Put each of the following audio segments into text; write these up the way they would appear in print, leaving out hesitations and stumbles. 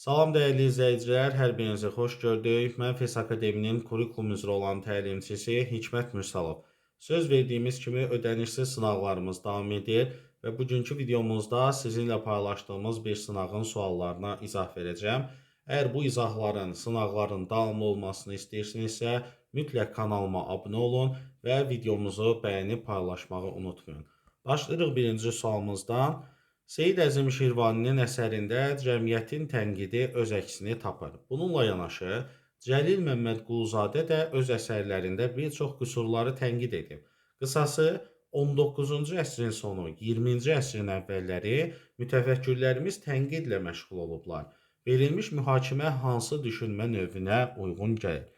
Salam dəyərli izləyicilər, hər birinizi xoş gördük. Mən FES Akademinin kurikulum üzrə olan təlimçisi Hikmət Mürsalov. Söz verdiyimiz kimi ödənişsiz sınaqlarımız davam edir və bugünkü videomuzda sizinlə paylaşdığımız bir sınağın suallarına izah verəcəm. Əgər bu izahların, sınaqların davamlı olmasını istəyirsinizsə, mütləq kanalıma abunə olun və videomuzu bəyənib paylaşmağı unutmayın. Başlayırıq birinci sualımızdan. Seyid Əzim Şirvaninin əsərində cəmiyyətin tənqidi öz əksini tapır. Bununla yanaşı, Cəlil Məmmədquluzadə də öz əsərlərində bir çox qüsurları tənqid edib. Qısası, 19-cu əsrin sonu, 20-ci əsrin əvvəlləri mütəfəkkirlərimiz tənqidlə məşğul olublar. Verilmiş mühakimə hansı düşünmə növünə uyğun gəlir?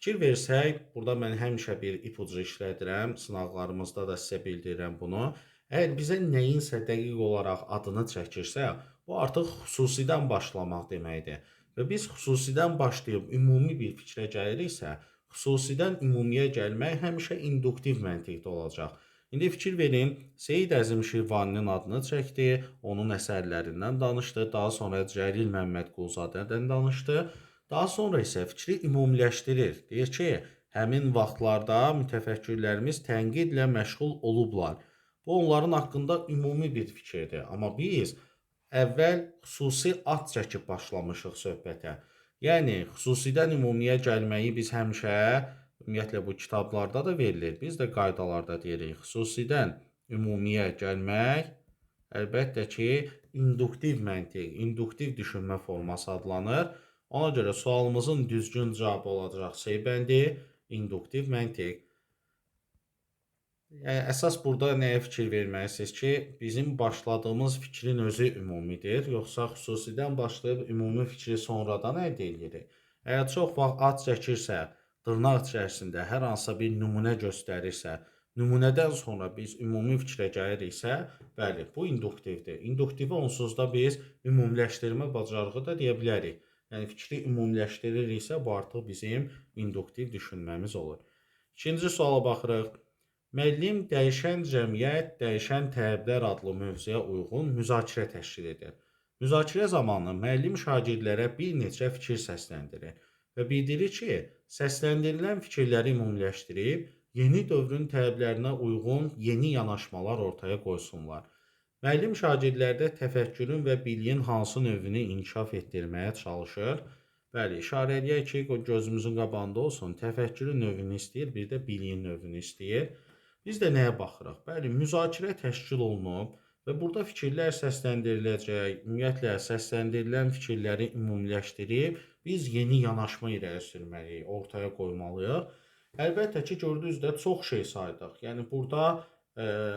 Fikir versək, burada mən həmişə bir ipucu işlədirəm, sınaqlarımızda da sizə bildirirəm bunu. Əgər bizə nəyinsə dəqiq olaraq adını çəkirsə, bu artıq xüsusidən başlamaq deməkdir. Və biz xüsusidən başlayıb ümumi bir fikrə gəliriksə, xüsusidən ümumiyə gəlmək həmişə induktiv məntiqdə olacaq. İndi fikir verin, Seyid Əzim Şirvaninin adını çəkdi, onun əsərlərindən danışdı, daha sonra Cəlil Məmmədquluzadədən danışdı, daha sonra isə fikri ümumiləşdirir. Deyir ki, həmin vaxtlarda mütəfəkkirlərimiz tənqidlə məşğul olublar. Bu onların haqqında ümumi bir fikirdir. Amma biz əvvəl xüsusi ad çəkib başlamışıq söhbətə. Yəni, xüsusidən ümumiyə gəlməyi biz həmişə, ümumiyyətlə bu kitablarda da verilir, biz də qaydalarda deyirik. Xüsusidən ümumiyə gəlmək, əlbəttə ki, induktiv məntiq, induktiv düşünmə forması adlanır. Ona görə sualımızın düzgün cavabı olacaq C bəndi, induktiv məntiq. Yəni, əsas burada nəyə fikir verməlisiniz ki, bizim başladığımız fikrin özü ümumidir, yoxsa xüsusidən başlayıb ümumi fikri sonradan əldə edirik. Əgər çox vaxt ad çəkirsə, dırnaq içərisində hər hansısa bir nümunə göstərirsə, nümunədən sonra biz ümumi fikrə gəliriksə, bəli, bu induktivdir. İnduktivi onsuz da biz ümumiləşdirmə bacarığı da deyə bilərik. Yəni, fikri ümumiləşdiririksə, bu artıq bizim induktiv düşünməmiz olur. İkinci suala baxırıq. Müəllim dəyişən cəmiyyət, dəyişən tələblər adlı mövzuya uyğun müzakirə təşkil edir. Müzakirə zamanı müəllim şagirdlərə bir neçə fikir səsləndirir və bildirir ki, səsləndirilən fikirləri ümumiləşdirib, yeni dövrün tələblərinə uyğun yeni yanaşmalar ortaya qoysunlar. Müəllim şagirdlərdə təfəkkürün və biliyin hansı növünü inkişaf etdirməyə çalışır. Bəli, işarə eləyək ki, gözümüzün qabağında olsun, təfəkkürün növünü istəyir, bir də biliyin növünü istəyir. Biz də nəyə baxırıq? Bəli, müzakirə təşkil olunub və burada fikirlər səsləndiriləcək, ümumiyyətlə səsləndirilən fikirləri ümumiləşdirib, biz yeni yanaşma irəli sürməliyik, ortaya qoymalıyıq. Əlbəttə ki, gördüyünüz də çox şey saydıq. Yəni, burada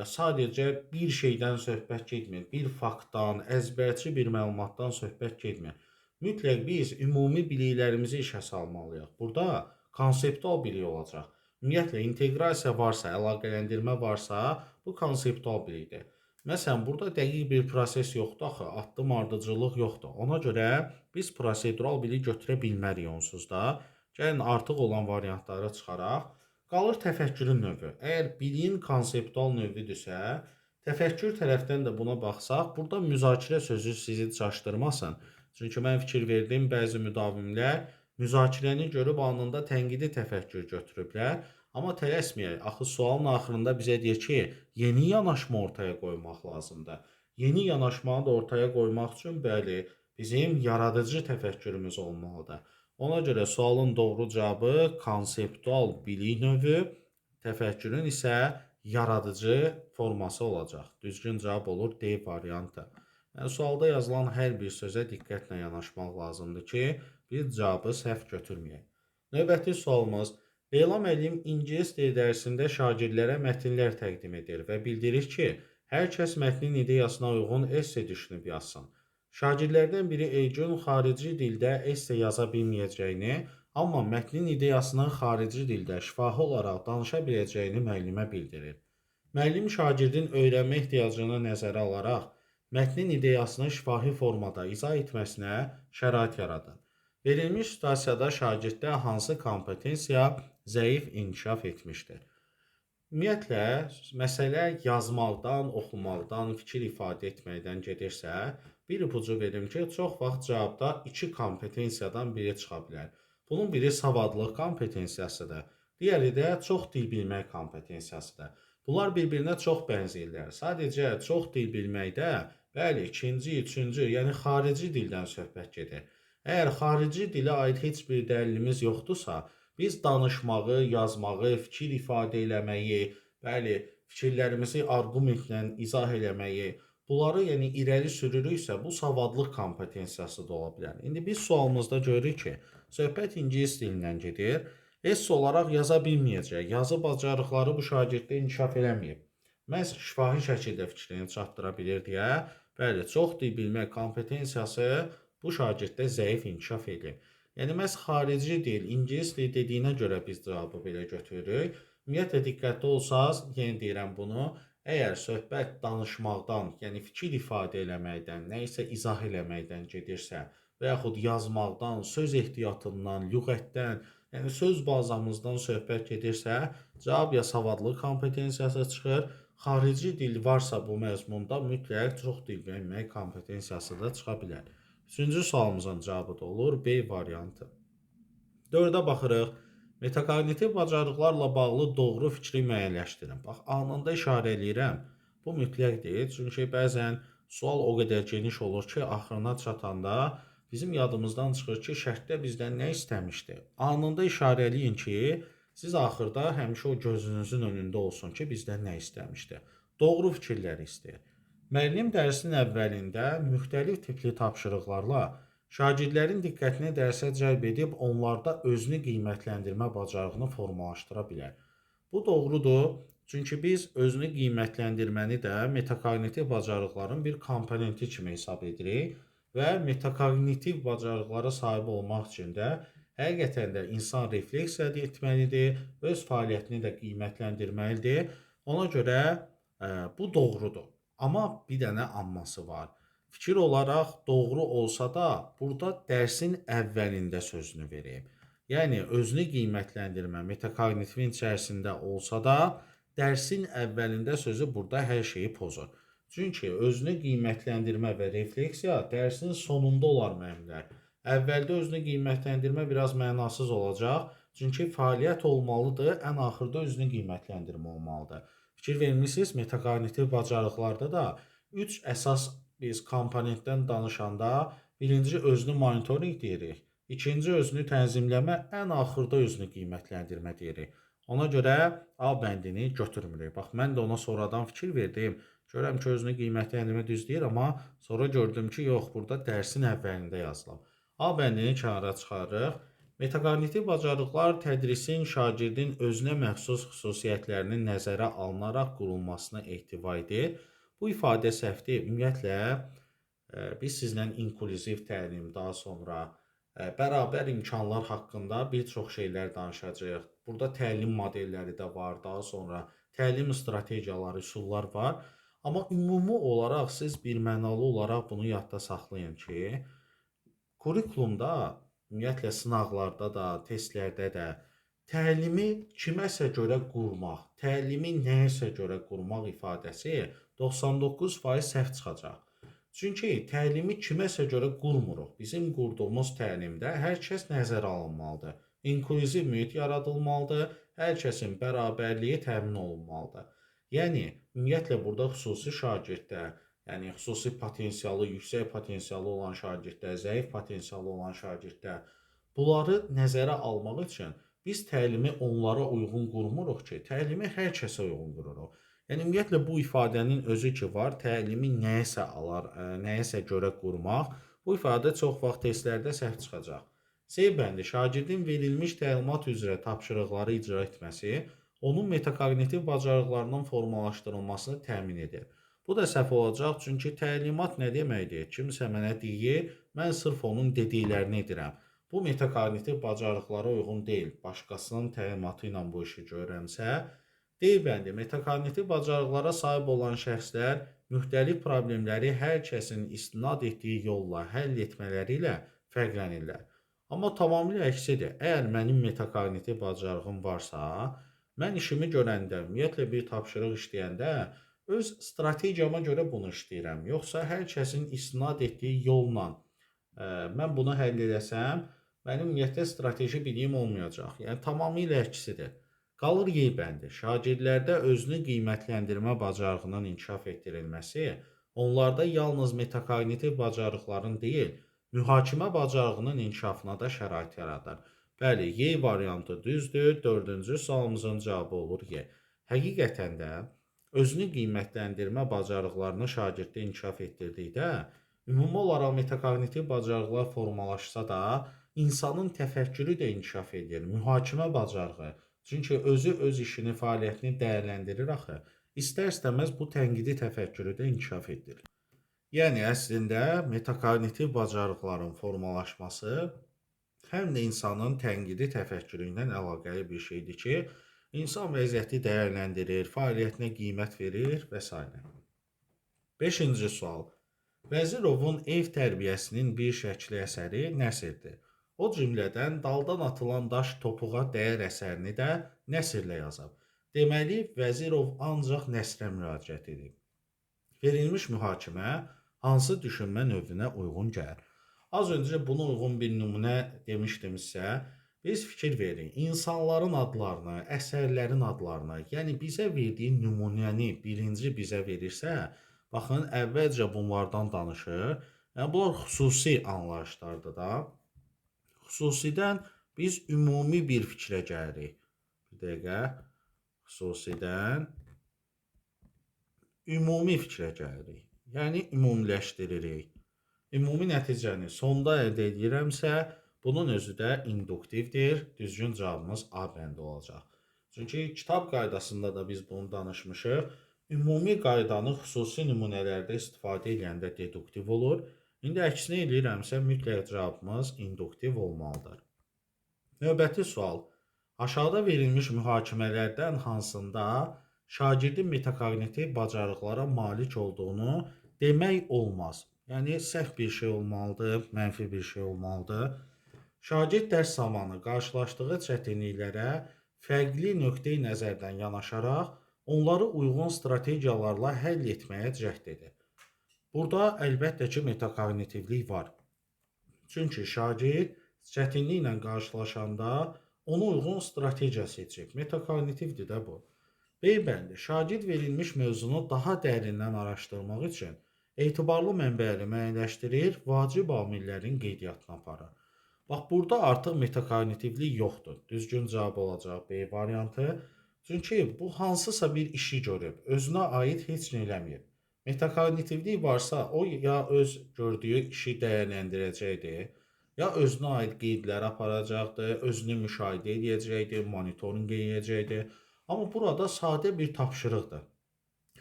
sadəcə bir şeydən söhbət getmir, bir faktdan, əzbərçi bir məlumatdan söhbət getmir. Mütləq biz ümumi biliklərimizi işə salmalıyıq. Burada konseptual bilik olacaq. Ümumiyyətlə, inteqrasiya varsa, əlaqələndirmə varsa, bu konseptual bilikdir. Məsələn, burada dəqiq bir proses yoxdur axı, addım ardıcıllıq yoxdur. Ona görə biz prosedural bilik götürə bilmərik onsuz da. Gəlin, artıq olan variantları çıxaraq. Qalır təfəkkürün növü. Əgər biliyin konseptual növüdürsə, təfəkkür tərəfdən də buna baxsaq, burada müzakirə sözü sizi çaşdırmasın. Çünki mən fikir verdim, bəzi müdavimlər müzakirəni görüb anında tənqidi təfəkkür götürüblər. Amma tələsməyək, axı sualın axırında bizə deyir ki, yeni yanaşma ortaya qoymaq lazımdır. Yeni yanaşmanı da ortaya qoymaq üçün, bəli, bizim yaradıcı təfəkkürümüz olmalıdır. Ona görə sualın doğru cavabı konseptual bilik növü, təfəkkürün isə yaradıcı forması olacaq. Düzgün cavab olur D variantı. Yəni, sualda yazılan hər bir sözə diqqətlə yanaşmaq lazımdır ki, biz cavabı səhv götürməyək. Növbəti sualımız, Leyla müəllim ingilis dili dərsində şagirdlərə mətnlər təqdim edir və bildirir ki, hər kəs mətnin ideyasına uyğun esse düşünüb yazsın. Şagirdlərdən biri Elgün xarici dildə esse yaza bilməyəcəyini, amma mətnin ideyasını xarici dildə şifahi olaraq danışa biləcəyini müəllimə bildirir. Müəllim şagirdin öyrənmə ehtiyacını nəzərə alaraq, mətnin ideyasını şifahi formada izah etməsinə şərait yaradır. Verilmiş situasiyada şagirddə hansı kompetensiya zəif inkişaf etmişdir? Ümumiyyətlə, məsələ yazmaqdan, oxumaqdan, fikir ifadə etməkdən gedirsə, bir ipucu verim ki, çox vaxt cavabda iki kompetensiyadan biri çıxa bilər. Bunun biri savadlıq kompetensiyasıdır, digəri də çox dil bilmək kompetensiyasıdır. Bunlar bir-birinə çox bənzəyirlər. Sadəcə çox dil bilməkdə, bəli, ikinci, üçüncü, yəni xarici dildən söhbət gedir. Əgər xarici dilə aid heç bir dəlilimiz yoxdursa, biz danışmağı, yazmağı, fikir ifadə eləməyi, bəli, fikirlərimizi arqumentlə izah eləməyi, bunları yəni irəli sürürüksə, bu savadlıq kompetensiyası da ola bilər. İndi biz sualımızda görürük ki, söhbət ingilis dilindən gedir. Ess olaraq yaza bilməyəcək. Yazı bacarıqları bu şagirddə inkişaf eləməyib. Məhz şifahi şəkildə fikrini çatdıra bilir deyə, bəli, çox dil bilmək kompetensiyası bu şagirddə zəif inkişaf edib. Yəni məhz xarici dil, ingilis dili dediyinə görə biz cavabı belə götürürük. Ümumiyyətlə diqqətli olsaz, yenə deyirəm bunu, əgər söhbət danışmaqdan, yəni fikir ifadə eləməkdən, nə isə izah eləməkdən gedirsə və yaxud yazmaqdan, söz ehtiyatından, lüğətdən, yəni söz bazamızdan söhbət gedirsə, cavab ya savadlıq kompetensiyası çıxır, xarici dil varsa bu məzmunda mütləq çox dil bilmək kompetensiyası da çıxa bilər. Üçüncü sualımızın cavabı da olur B variantı. 4-ə baxırıq. Metakognitiv bacarıqlarla bağlı doğru fikri müəyyənləşdirin. Bax, anında işarə eləyirəm. Bu mütləq deyil, çünki bəzən sual o qədər geniş olur ki, axırına çatanda bizim yadımızdan çıxır ki, şərtdə bizdən nə istəmişdi. Anında işarə eləyin ki, siz axırda həmişə o gözünüzün önündə olsun ki, bizdən nə istəmişdi. Doğru fikirləri istəyir. Müəllim dərsin əvvəlində müxtəlif tipli tapşırıqlarla şagirdlərin diqqətini dərsə cəlb edib onlarda özünü qiymətləndirmə bacarığını formalaşdıra bilər. Bu doğrudur, çünki biz özünü qiymətləndirməni də metakognitiv bacarıqların bir komponenti kimi hesab edirik və metakognitiv bacarıqlara sahib olmaq üçün də həqiqətən də insan refleksiya etməlidir, öz fəaliyyətini də qiymətləndirməlidir. Ona görə bu doğrudur. Amma bir dənə amması var. Fikir olaraq doğru olsa da, burada dərsin əvvəlində sözünü verib. Yəni, özünü qiymətləndirmə metakognitivin içərisində olsa da, dərsin əvvəlində sözü burada hər şeyi pozur. Çünki özünü qiymətləndirmə və refleksiya dərsin sonunda olar müəllimlər. Əvvəldə özünü qiymətləndirmə biraz mənasız olacaq, çünki fəaliyyət olmalıdır, ən axırda özünü qiymətləndirmə olmalıdır. Fikir vermişsiniz, metakognitiv bacarıqlarda da 3 əsas biz komponentdən danışanda birinci özünü monitorinq deyirik, ikinci özünü tənzimləmə, ən axırda özünü qiymətləndirmə deyirik. Ona görə A bəndini götürmürük. Bax, mən də ona sonradan fikir verdim. Görəm ki, özünü qiymətləndirmə düz deyir, amma sonra gördüm ki, yox, burada dərsin əvvəlində yazılıb. A bəndini kənara çıxarırıq. Metakognitiv bacarıqlar tədrisin şagirdin özünə məxsus xüsusiyyətlərinin nəzərə alınaraq qurulmasına ehtiva edir. Bu ifadə səhvdir. Ümumiyyətlə, biz sizlə inklüziv təlim, daha sonra bərabər imkanlar haqqında bir çox şeylər danışacağıq. Burada təlim modelləri də var, daha sonra təlim strategiyaları, üsullar var. Amma ümumi olaraq siz birmənalı olaraq bunu yadda saxlayın ki, kurikulumda, ümumiyyətlə sınaqlarda da, testlərdə də təlimi kiməsə görə qurmaq, təlimi nəyəsə görə qurmaq ifadəsi 99% səhv çıxacaq. Çünki təlimi kiməsə görə qurmuruq. Bizim qurduğumuz təlimdə hər kəs nəzərə alınmalıdır. İnklüziv mühit yaradılmalıdır, hər kəsin bərabərliyi təmin olunmalıdır. Yəni, ümumiyyətlə burada xüsusi şagirddə, yəni xüsusi potensialı, yüksək potensialı olan şagirddə, zəif potensialı olan şagirddə bunları nəzərə almaq üçün biz təlimi onlara uyğun qurmuruq ki, təlimi hər kəsə uyğun qururuq. Yəni ümumiyyətlə bu ifadənin özü ki var, təlimi nəyəsə görə qurmaq, bu ifadə çox vaxt testlərdə səhv çıxacaq. C bəndi şagirdin verilmiş təlimat üzrə tapşırıqları icra etməsi, onun metakognitiv bacarıqlarının formalaşdırılmasını təmin edir. Bu da səhv olacaq, çünki təlimat nə deməkdir? Kimsə mənə deyir, mən sırf onun dediklərini edirəm. Bu metakognitiv bacarıqlara uyğun deyil. Başqasının təlimatı ilə bu işi görəmsə, D-bəndi metakognitiv bacarıqlara sahib olan şəxslər müxtəlif problemləri hər kəsin istinad etdiyi yolla həll etmələri ilə fərqlənirlər. Amma tamamilə əksidir. Əgər mənim metakognitiv bacarığım varsa, mən işimi görəndə, ümumiyyətlə bir tapşırıq işləyəndə öz strategiyama görə bunu işləyirəm, yoxsa hər kəsin istinad etdiyi yolla mən bunu həll eləsəm, mənim ümumiyyətlə strateji biliyim olmayacaq. Yəni tamamilə əksidir. Qalır Y bəndi. Şagirdlərdə özünü qiymətləndirmə bacarığının inkişaf etdirilməsi, onlarda yalnız metakognitiv bacarıqların deyil, mühakimə bacarığının inkişafına da şərait yaradır. Bəli, Y variantı düzdür. Dördüncü sualımızın cavabı olur Y. Həqiqətən də özünü qiymətləndirmə bacarıqlarını şagirddə inkişaf etdirdikdə, ümumi olaraq metakognitiv bacarıqlar formalaşsa da, insanın təfəkkürü də inkişaf edir, mühakimə bacarığı. Çünki özü öz işini, fəaliyyətini dəyərləndirir axı. İstər-istəməz bu tənqidi təfəkkürü də inkişaf etdirir. Yəni əslində metakognitiv bacarıqların formalaşması həm də insanın tənqidi təfəkkürü ilə əlaqəli bir şeydir ki, insan vəziyyəti dəyərləndirir, fəaliyyətinə qiymət verir və s. 5-ci sual. Vəzirovun ev tərbiyəsinin bir şəkli əsəri nəsrdir. O cümlədən daldan atılan daş topuğa dəyər əsərini də nəsrlə yazıb. Deməli, Vəzirov ancaq nəsrə müraciət edib. Verilmiş mühakimə hansı düşünmə növünə uyğun gəlir? Az öncə buna uyğun bir nümunə demişdimsə, biz fikir verin, insanların adlarını, əsərlərin adlarını, yəni bizə verdiyi nümunəni birinci bizə verirsə, baxın, əvvəlcə bunlardan danışır. Yəni, bunlar xüsusi anlayışlardır da. Xüsusidən biz ümumi bir fikrə gəlirik. Bir dəqiqə, xüsusidən ümumi fikrə gəlirik. Yəni, ümumiləşdiririk. Ümumi nəticəni sonda əldə edirəmsə, bunun özü də induktivdir. Düzgün cavabımız A bəndi olacaq. Çünki kitab qaydasında da biz bunu danışmışıq. Ümumi qaydanı xüsusi nümunələrdə istifadə edəndə deduktiv olur. İndi əksinə eləyirəmsə, mütləq cavabımız induktiv olmalıdır. Növbəti sual. Aşağıda verilmiş mühakimələrdən hansında şagirdin metakognitiv bacarıqlara malik olduğunu demək olmaz. Yəni, səhv bir şey olmalıdır, mənfi bir şey olmalıdır. Şagird dərs zamanı qarşılaşdığı çətinliklərə fərqli nöqteyi nəzərdən yanaşaraq, onları uyğun strategiyalarla həll etməyə cəhd edir. Burada əlbəttə ki, metakognitivlik var. Çünki şagird çətinliklə qarşılaşanda ona uyğun strategiya seçib. Metakognitivdir də bu. B bəndi. Şagird verilmiş mövzunu daha dərindən araşdırmaq üçün etibarlı mənbələri müəyyənləşdirir, vacib amillərin qeydiyyatına aparır. Bax, burada artıq metakognitivlik yoxdur. Düzgün cavab olacaq B variantı. Çünki bu hansısa bir işi görüb, özünə aid heç nə eləməyib. Metakognitivlik varsa, o ya öz gördüyü işi dəyərləndirəcəkdir, ya özünə aid qeydlər aparacaqdır, özünü müşahidə edəcəkdir, monitorinq edəcəkdir. Amma burada sadə bir tapşırıqdır.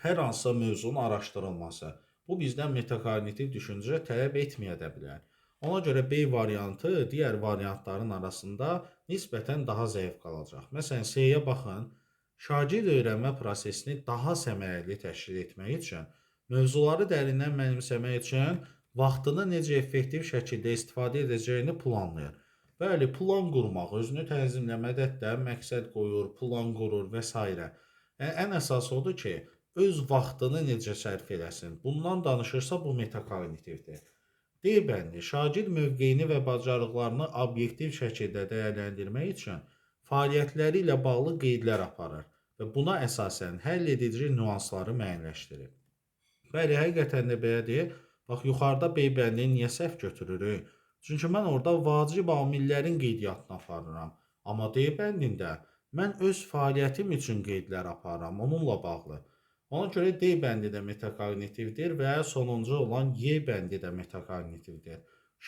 Hər hansısa mövzunun araşdırılması. Bu bizdən metakognitiv düşüncə tələb etməyə də bilər. Ona görə B variantı digər variantların arasında nisbətən daha zəif qalacaq. Məsələn, C-yə baxın. Şagird öyrənmə prosesini daha səmərəli təşkil etmək üçün, mövzuları dərindən mənimsəmək üçün vaxtını necə effektiv şəkildə istifadə edəcəyini planlayır. Bəli, plan qurmaq, özünü tənzimləmədə də məqsəd qoyur, plan qurur və s. Yəni, ən əsası odur ki, öz vaxtını necə sərf eləsin. Bundan danışırsa, bu metakognitivdir. D bəndi, şagird mövqeyini və bacarıqlarını obyektiv şəkildə dəyərləndirmək üçün fəaliyyətləri ilə bağlı qeydlər aparır və buna əsasən həll edici nüansları müəyyənləşdirir. Bəli, həqiqətən də belədir. Bax, yuxarıda B bəndini niyə səhv götürürük? Çünki mən orada vacib amillərin qeydiyyatını aparıram. Amma D bəndində mən öz fəaliyyətim üçün qeydlər aparıram, onunla bağlı. Ona görə D bəndi də metakognitivdir və sonuncu olan Y bəndi də metakognitivdir.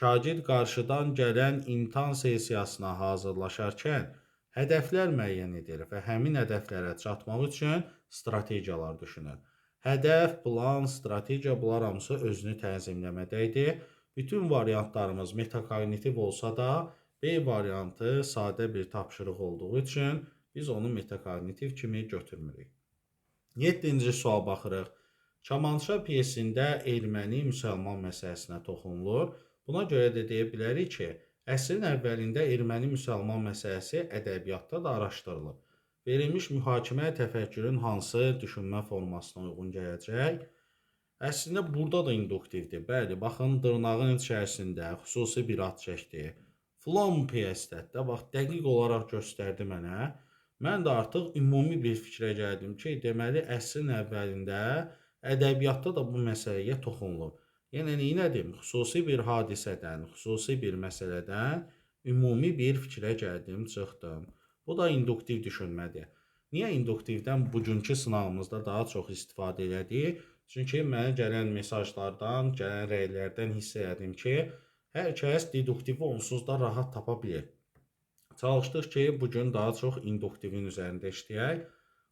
Şagird qarşıdan gələn imtahan sessiyasına hazırlaşarkən hədəflər müəyyən edir və həmin hədəflərə çatmaq üçün strategiyalar düşünür. Hədəf, plan, strategiya bunlar hamısı özünü tənzimləmədədir. Bütün variantlarımız metakognitiv olsa da, B variantı sadə bir tapşırıq olduğu üçün biz onu metakognitiv kimi götürmürük. 7-ci sual baxırıq. Kamança pyesində erməni-müsəlman məsələsinə toxunulur. Buna görə də deyə bilərik ki, əsrin əvvəlində erməni-müsəlman məsələsi ədəbiyyatda da araşdırılıb. Verilmiş mühakimə təfəkkürün hansı düşünmə formasına uyğun gələcək? Əslində burada da induktivdir. Bəli, baxın dırnağın içərisində xüsusi bir ad çəkdi. Filan pyesdə bax dəqiq olaraq göstərdi mənə. Mən də artıq ümumi bir fikrə gəldim ki, deməli əsrin əvvəlində ədəbiyyatda da bu məsələyə toxunulub. Yəni neynədim? Xüsusi bir hadisədən, xüsusi bir məsələdən ümumi bir fikrə gəldim, çıxdım. Bu da induktiv düşünmədir. Niyə induktivdən bugünkü sınağımızda daha çox istifadə elədik? Çünki mənə gələn mesajlardan, gələn rəylərdən hiss elədim ki, hər kəs deduktivi onsuz da rahat tapa bilir. Çalışdıq ki, bugün daha çox induktivin üzərində işləyək,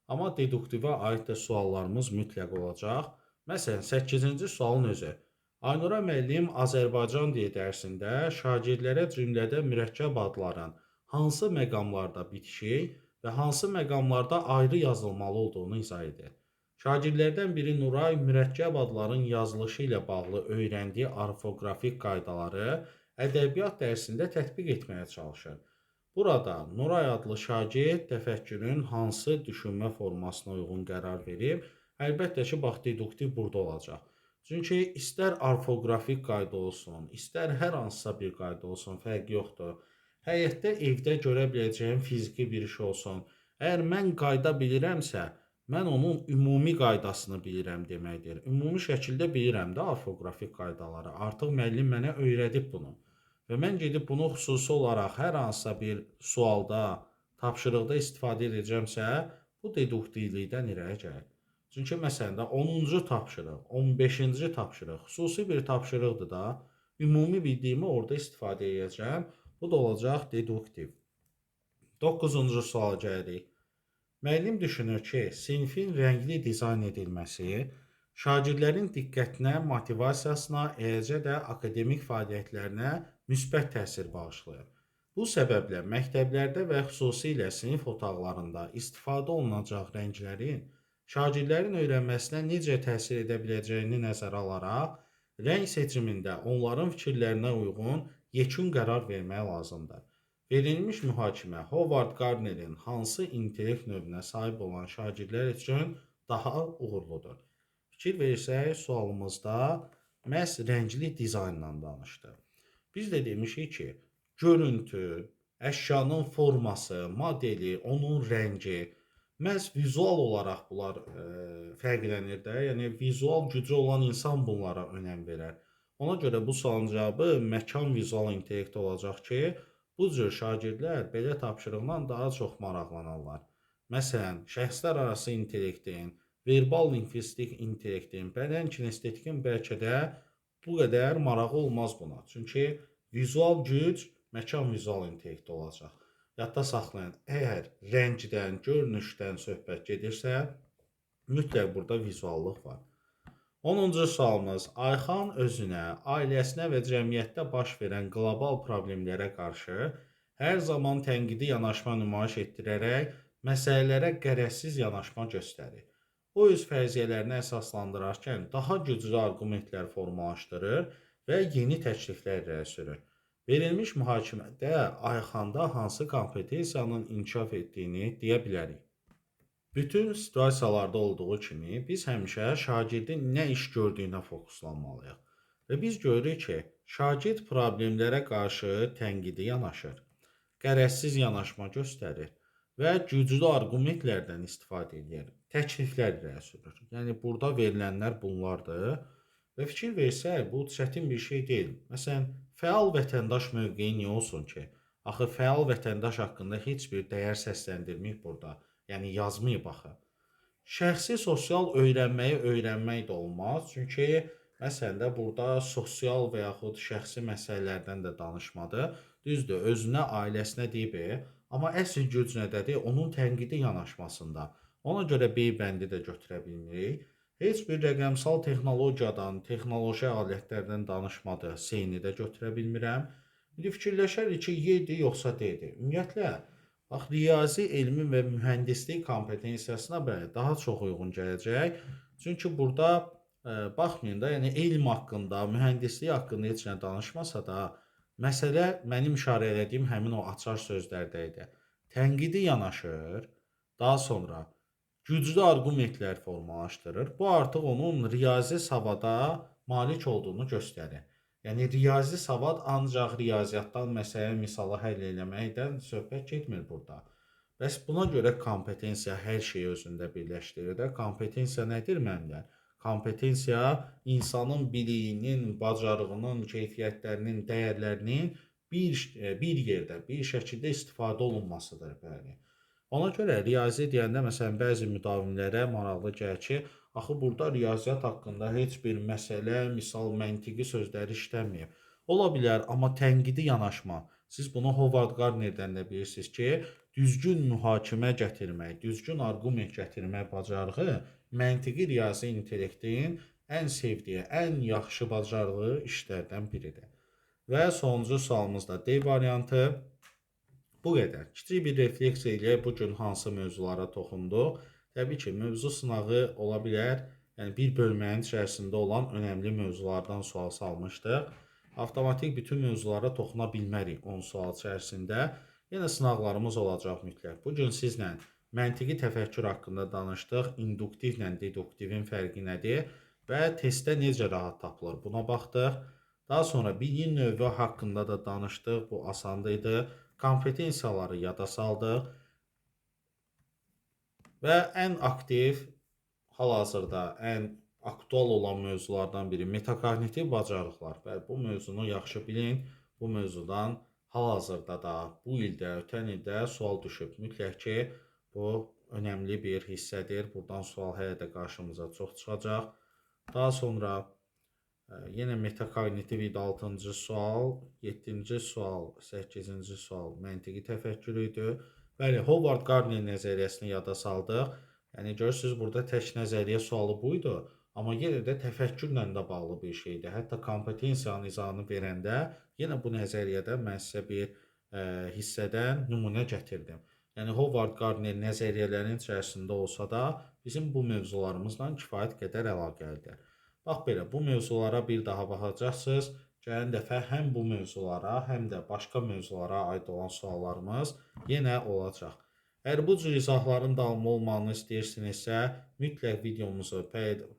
amma deduktivə aid də suallarımız mütləq olacaq. Məsələn, 8-ci sualın özü. Aynura müəllim Azərbaycan dili dərsində şagirdlərə cümlədə mürəkkəb adların hansı məqamlarda bitişik və hansı məqamlarda ayrı yazılmalı olduğunu izah edir. Şagirdlərdən biri Nuray mürəkkəb adların yazılışı ilə bağlı öyrəndiyi orfoqrafik qaydaları ədəbiyyat dərsində tətbiq etməyə çalışır. Burada Nuray adlı şagird təfəkkürün hansı düşünmə formasına uyğun qərar verib? Əlbəttə ki, bax deduktiv burada olacaq. Çünki istər orfoqrafik qayda olsun, istər hər hansısa bir qayda olsun, fərqi yoxdur. Həyətdə, evdə görə biləcəyim fiziki bir iş olsun. Əgər mən qayda bilirəmsə, mən onun ümumi qaydasını bilirəm deməkdir. Ümumi şəkildə bilirəm də orfoqrafik qaydaları. Artıq müəllim mənə öyrədib bunu. Və mən gedib bunu xüsusi olaraq hər hansısa bir sualda, tapşırıqda istifadə edəcəmsə, bu deduktivlikdən irəli gəlir. Çünki məsələn də 10-cu tapşırıq, 15-ci tapşırıq xüsusi bir tapşırıqdır da, ümumi bildiyimi orada istifadə edəcəm. Bu da olacaq deduktiv. 9-cu suala gəlirik. Müəllim düşünür ki, sinfin rəngli dizayn edilməsi şagirdlərin diqqətinə, motivasiyasına, eləcə də akademik fəaliyyətlərinə müsbət təsir bağışlayır. Bu səbəblə məktəblərdə və xüsusilə sinif otaqlarında istifadə olunacaq rənglərin şagirdlərin öyrənməsinə necə təsir edə biləcəyini nəzərə alaraq, rəng seçimində onların fikirlərinə uyğun yekun qərar vermək lazımdır. Verilmiş mühakimə Howard Gardnerin hansı intellekt növünə sahib olan şagirdlər üçün daha uğurludur? Fikir versək, sualımızda məhz rəngli dizaynla danışdı. Biz də demişik ki, görüntü, əşyanın forması, modeli, onun rəngi, məhz vizual olaraq bunlar fərqlənir də. Yəni, vizual gücü olan insan bunlara önəm verər. Ona görə bu sualın cavabı məkan vizual intellekt olacaq ki, bu cür şagirdlər belə tapşırıqla daha çox maraqlanarlar. Məsələn, şəxslər arası intellektin, verbal lingvistik intellektin, bədən kinestetikin bəlkə də bu qədər marağı olmaz buna. Çünki vizual güc məkan vizual intellekt olacaq. Yadda saxlayın, əgər rəngdən, görünüşdən söhbət gedirsə, mütləq burada vizuallıq var. 10-cu sualımız. Ayxan özünə, ailəsinə və cəmiyyətdə baş verən qlobal problemlərə qarşı hər zaman tənqidi yanaşma nümayiş etdirərək məsələlərə qərəzsiz yanaşma göstərir. O öz fərziyyələrini əsaslandırarkən daha güclü arqumentlər formalaşdırır və yeni təkliflər irəli sürür. Verilmiş mühakimədə Ayxanda hansı kompetensiyanın inkişaf etdiyini deyə bilərik. Bütün situasiyalarda olduğu kimi biz həmişə şagirdin nə iş gördüyünə fokuslanmalıyıq. Və biz görürük ki, şagird problemlərə qarşı tənqidi yanaşır, qərəzsiz yanaşma göstərir və güclü arqumentlərdən istifadə edir, təkliflər irəli sürür. Yəni, burada verilənlər bunlardır və fikir versək, bu çətin bir şey deyil. Məsələn, fəal vətəndaş mövqeyi niyə olsun ki? Axı, fəal vətəndaş haqqında heç bir dəyər səsləndirməyib burada. Yəni, yazmayıb axı. Şəxsi sosial öyrənmək də olmaz. Çünki, məsələn də, burada sosial və yaxud şəxsi məsələlərdən də danışmadır. Düzdür, özünə, ailəsinə deyib, amma əsl güc nədədir? Onun tənqidi yanaşmasında. Ona görə beybəndi də götürə bilmirik. Heç bir rəqəmsal texnologiyadan, texnoloji alətlərdən danışmadır. C-ni də götürə bilmirəm. İndi fikirləşərik ki, Y-dir yoxsa D-dir. Ümumiyyətlə, bax, riyazi, elmi və mühəndislik kompetensiyasına daha çox uyğun gələcək. Çünki burada baxmayın da, yəni elm haqqında, mühəndislik haqqında heç nə danışmasa da, məsələ mənim işarə elədiyim həmin o açar sözlərdə idi. Tənqidi yanaşır, Daha sonra güclü arqumentlər formalaşdırır. Bu artıq onun riyazi savada malik olduğunu göstərir. Yəni riyazi savad ancaq riyaziyyatdan məsələ, misalı həll eləməkdən söhbət getmir burada. Bəs buna görə kompetensiya hər şeyi özündə birləşdirir də. Kompetensiya nədir müəllimlər? Kompetensiya insanın biliyinin, bacarığının, keyfiyyətlərinin, dəyərlərinin bir yerdə, bir şəkildə istifadə olunmasıdır. Bəli. Ona görə riyazi deyəndə məsələn bəzi müdavimlərə maraqlı gəlir ki, axı burada riyaziyyat haqqında heç bir məsələ, misal, məntiqi sözləri işləməyib. Ola bilər, amma tənqidi yanaşma. Siz bunu Howard Gardner'dən də bilirsiniz ki, düzgün mühakimə gətirmək, düzgün arqument gətirmək bacarığı məntiqi riyazi intellektin ən sevdiyi, ən yaxşı bacarığı işlərdən biridir. Və sonuncu sualımız da D variantı. Bu qədər. Kiçik bir refleksiya ilə bu gün hansı mövzulara toxunduq? Təbii ki, mövzu sınağı ola bilər. Yəni bir bölmənin içərisində olan önəmli mövzulardan sual salmışdıq. Avtomatik bütün mövzulara toxuna bilmərik 10 sual içərisində. Yenə sınaqlarımız olacaq mütləq. Bu gün sizlə məntiqi təfəkkür haqqında danışdıq. İnduktivlə deduktivin fərqi nədir və testdə necə rahat tapılır? Buna baxdıq. Daha sonra bilgi növü haqqında da danışdıq. Bu asan idi. Kompetensiyaları yada saldıq və ən aktiv, hal-hazırda ən aktual olan mövzulardan biri metakognitiv bacarıqlar. Və bu mövzunu yaxşı bilin. Bu mövzudan hal-hazırda da bu ildə, ötən ildə sual düşüb. Mütləq ki, bu önəmli bir hissədir. Buradan sual hələ də qarşımıza çox çıxacaq. Daha sonra yenə metakognitiv idi 6-cı sual, 7-ci sual, 8-ci sual məntiqi təfəkkür idi. Bəli, Howard Gardner nəzəriyyəsini yada saldıq. Yəni görürsüz, burada tək nəzəriyyə sualı bu idi, amma yenə də təfəkkürlə də bağlı bir şeydir. Hətta kompetensiya nizamını verəndə yenə bu nəzəriyyədən mən sizə bir hissədən nümunə gətirdim. Yəni Howard Gardner nəzəriyyələrin içərisində olsa da, bizim bu mövzularımızla kifayət qədər əlaqəlidir. Bax belə, bu mövzulara bir daha baxacaqsınız. Gələn dəfə həm bu mövzulara, həm də başqa mövzulara aid olan suallarımız yenə olacaq. Əgər bu cür izahların davamlı olmağını istəyirsinizsə, mütləq videomuzu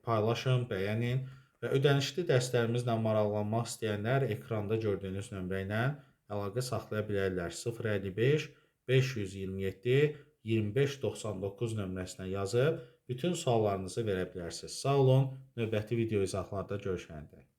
paylaşın, bəyənin və ödənişli dərslərimizlə maraqlanmaq istəyənlər ekranda gördüyünüz nömrə ilə əlaqə saxlaya bilərlər. 055 527 2599 nömrəsinə yazıb bütün suallarınızı verə bilərsiniz. Sağ olun, növbəti video izahlarda görüşəndə.